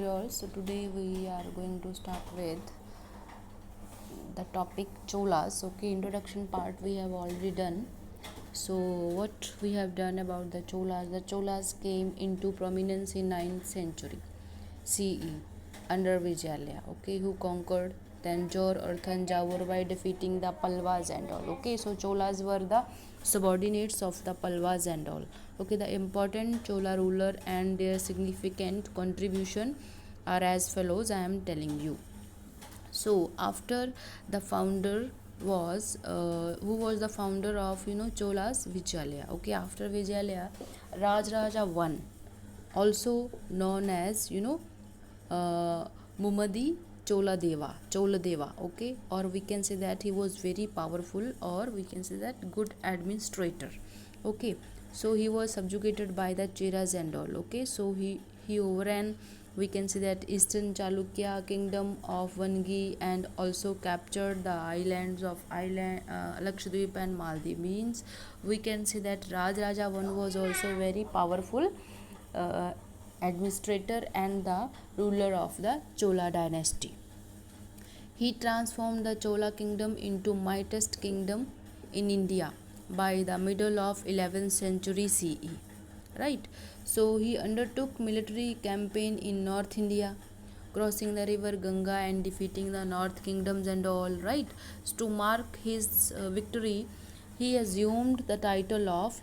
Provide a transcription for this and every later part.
All. So today we are going to start with the topic Cholas. Okay, introduction part we have already done. So what we have done about the Cholas? The Cholas came into prominence in 9th century CE under Vijayalaya. Okay, who conquered Tanjore or Thanjavur by defeating the Palwas and all. Okay, so Cholas were the subordinates of the Palwas and all. Okay, the important Chola ruler and their significant contribution are as follows. I am telling you. So after the founder was who was the founder of Cholas? Vijayalaya. Okay, after Vijayalaya, Rajaraja I, also known as Mumadi Choladeva, okay, or we can say that he was very powerful, or we can say that good administrator, okay. So he was subjugated by the Cheras and all, okay. So he overran, we can say that, eastern Chalukya kingdom of Vangi, and also captured the islands of Lakshadweep and Maldives. Means we can say that Raj Raja I was also very powerful uh, administrator and the ruler of the Chola dynasty. He transformed the Chola kingdom into mightiest kingdom in India by the middle of 11th century CE. Right? So he undertook military campaign in North India, crossing the river Ganga and defeating the North kingdoms and all. Right? So to mark his victory, he assumed the title of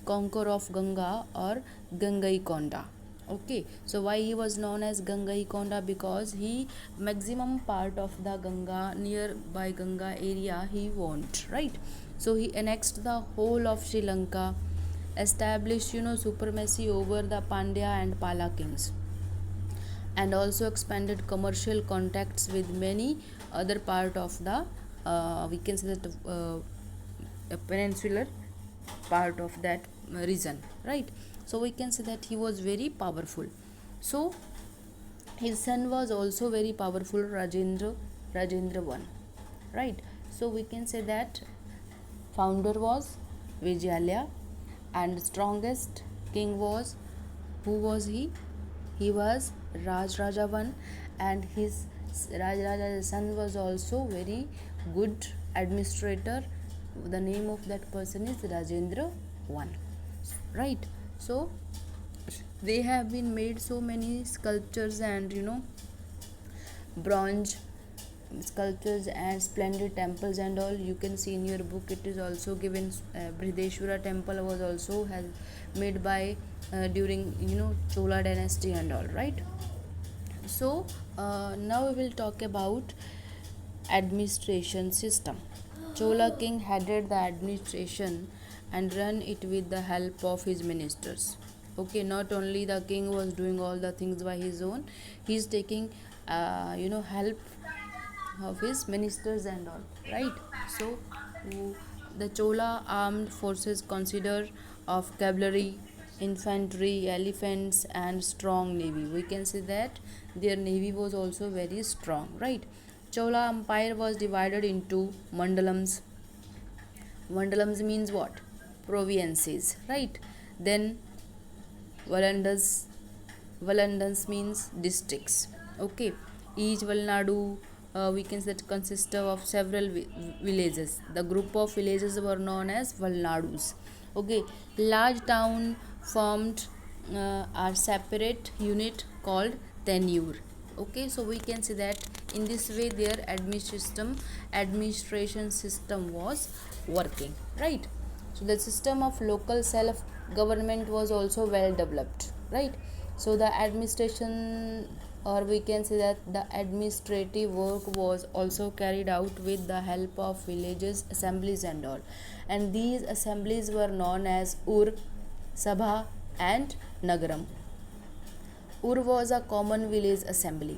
conqueror of Ganga or Gangaikonda. Okay, so why he was known as Gangaikonda? Because he maximum part of the Ganga, nearby Ganga area, he owned, right? So he annexed the whole of Sri Lanka, established supremacy over the Pandya and Pala kings, and also expanded commercial contacts with many other part of the we can say that a peninsular part of that region, right? So we can say that he was very powerful. So his son was also very powerful, Rajendra one, right? So we can say that founder was Vijayalaya, and strongest king was, who was he? He was Raj Raja I, and his Raj Raja's son was also very good administrator. The name of that person is Rajendra I, right? So they have been made so many sculptures and bronze sculptures and splendid temples and all. You can see in your book, it is also given. Brihadeshwara temple was also has made by during Chola dynasty and all, right? So now we will talk about administration system. Chola king headed the administration and ran it with the help of his ministers. Okay, not only the king was doing all the things by his own, he is taking help of his ministers and all, right? So the Chola armed forces consider of cavalry, infantry, elephants, and strong navy. We can say that their navy was also very strong, right? Chola empire was divided into mandalams. Mandalams means what? Provinces, right? Then Valandas. Valandas means districts. Okay. Each Valnadu, we can say that consists of several villages. The group of villages were known as Valnadus. Okay. Large town formed are separate unit called tenure. Okay, so we can say that in this way their administration system was working, right? So the system of local self government was also well developed, right? So the administration, or we can say that the administrative work was also carried out with the help of villages assemblies and all, and these assemblies were known as Ur, Sabha, and Nagaram. Ur was a common village assembly.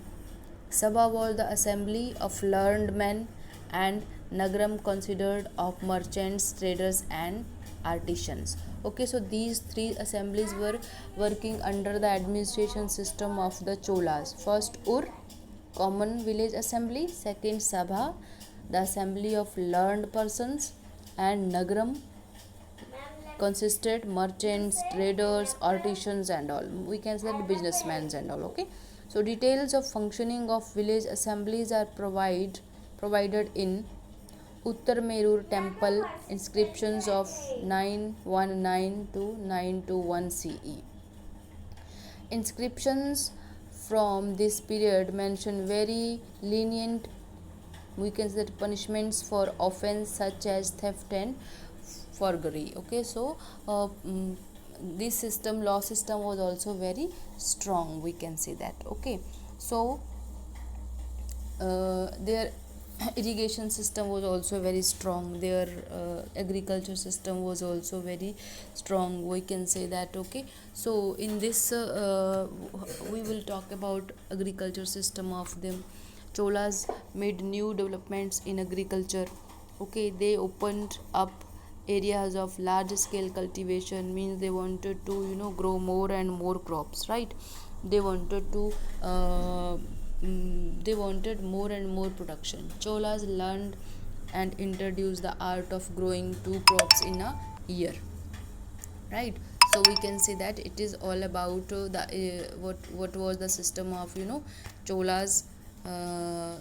Sabha was the assembly of learned men, and Nagaram considered of merchants, traders, and artisans. Okay, so these three assemblies were working under the administration system of the Cholas. First Ur, common village assembly. Second Sabha, the assembly of learned persons, and Nagaram consisted merchants, traders, artisans, and all. We can say businessmen and all. Okay, So details of functioning of village assemblies are provided in Uttar Merur temple inscriptions of 919 to 921 CE. Inscriptions from this period mention very lenient, we can say, punishments for offense such as theft and forgery. Okay, so this system, law system, was also very strong, we can say that. Okay, so their irrigation system was also very strong, their agriculture system was also very strong, we can say that. Okay, so in this we will talk about agriculture system of them. Cholas made new developments in agriculture. Okay, they opened up areas of large scale cultivation, means they wanted to grow more and more crops, right? They wanted to they wanted more and more production. Cholas learned and introduced the art of growing two crops in a year, right? So we can say that it is all about the what was the system of Cholas uh,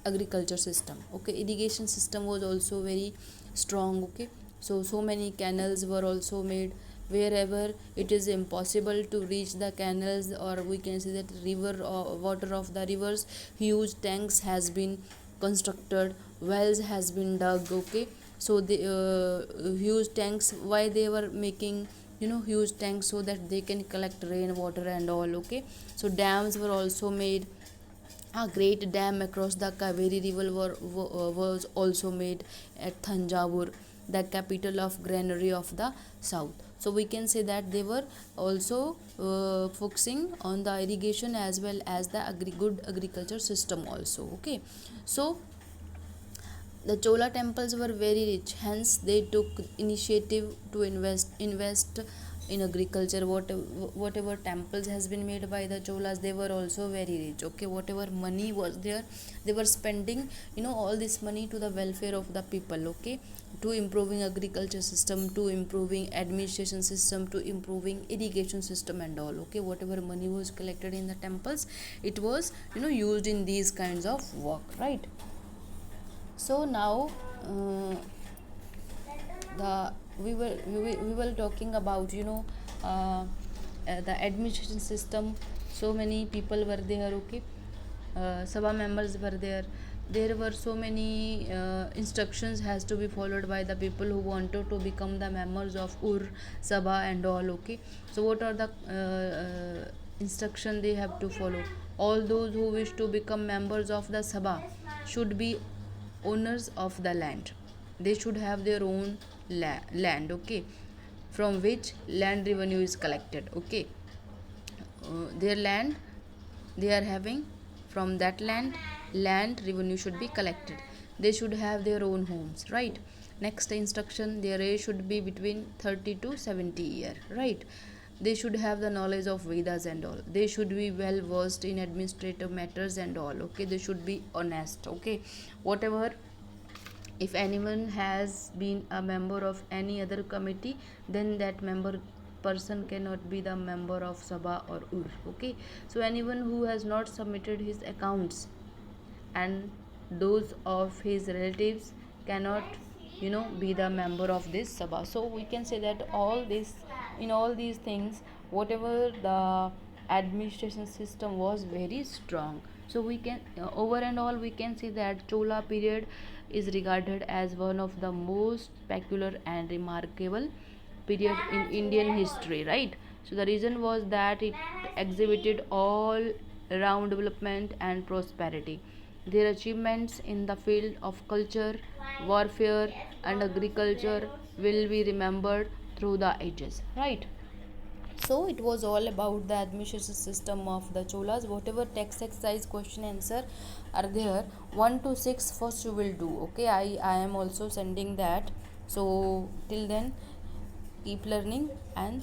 agriculture system. Okay, irrigation system was also very strong. Okay, so many canals were also made. Wherever it is impossible to reach the canals, or we can say that river or water of the rivers, huge tanks has been constructed, wells has been dug. Okay, so the huge tanks, why they were making huge tanks, so that they can collect rainwater and all. Okay, so dams were also made. A great dam across the Kaveri River was also made at Thanjavur, the capital of granary of the south. So we can say that they were also focusing on the irrigation as well as the good agriculture system also. Okay, so the Chola temples were very rich, hence they took initiative to invest in agriculture. Whatever temples has been made by the Cholas, they were also very rich. Okay, whatever money was there, they were spending all this money to the welfare of the people. Okay, to improving agriculture system, to improving administration system, to improving irrigation system and all. Okay, whatever money was collected in the temples, it was used in these kinds of work, right? So now the we were talking about the administration system. So many people were there. Okay, Sabha members were there. There were so many instructions has to be followed by the people who wanted to become the members of Ur Sabha and all. Okay, so what are the instruction they have to follow? All those who wish to become members of the Sabha should be owners of the land. They should have their own land. Okay, from which land revenue is collected. Okay, their land they are having, from that land revenue should be collected. They should have their own homes, right? Next instruction, their age should be between 30 to 70 year, right? They should have the knowledge of Vedas and all. They should be well versed in administrative matters and all. Okay, they should be honest. Okay, whatever, if anyone has been a member of any other committee, then that person cannot be the member of Sabha or Ur. Okay, so anyone who has not submitted his accounts and those of his relatives cannot be the member of this Sabha. So we can say that all this, in all these things, whatever the administration system was very strong. So we can over and all we can say that Chola period is regarded as one of the most peculiar and remarkable period in Indian history, right? So the reason was that it exhibited all round development and prosperity. Their achievements in the field of culture, warfare, and agriculture will be remembered through the ages, right? So it was all about the administration system of the Cholas. Whatever text exercise question answer are there, 1 to 6 first you will do. Okay, I am also sending that. So till then, keep learning and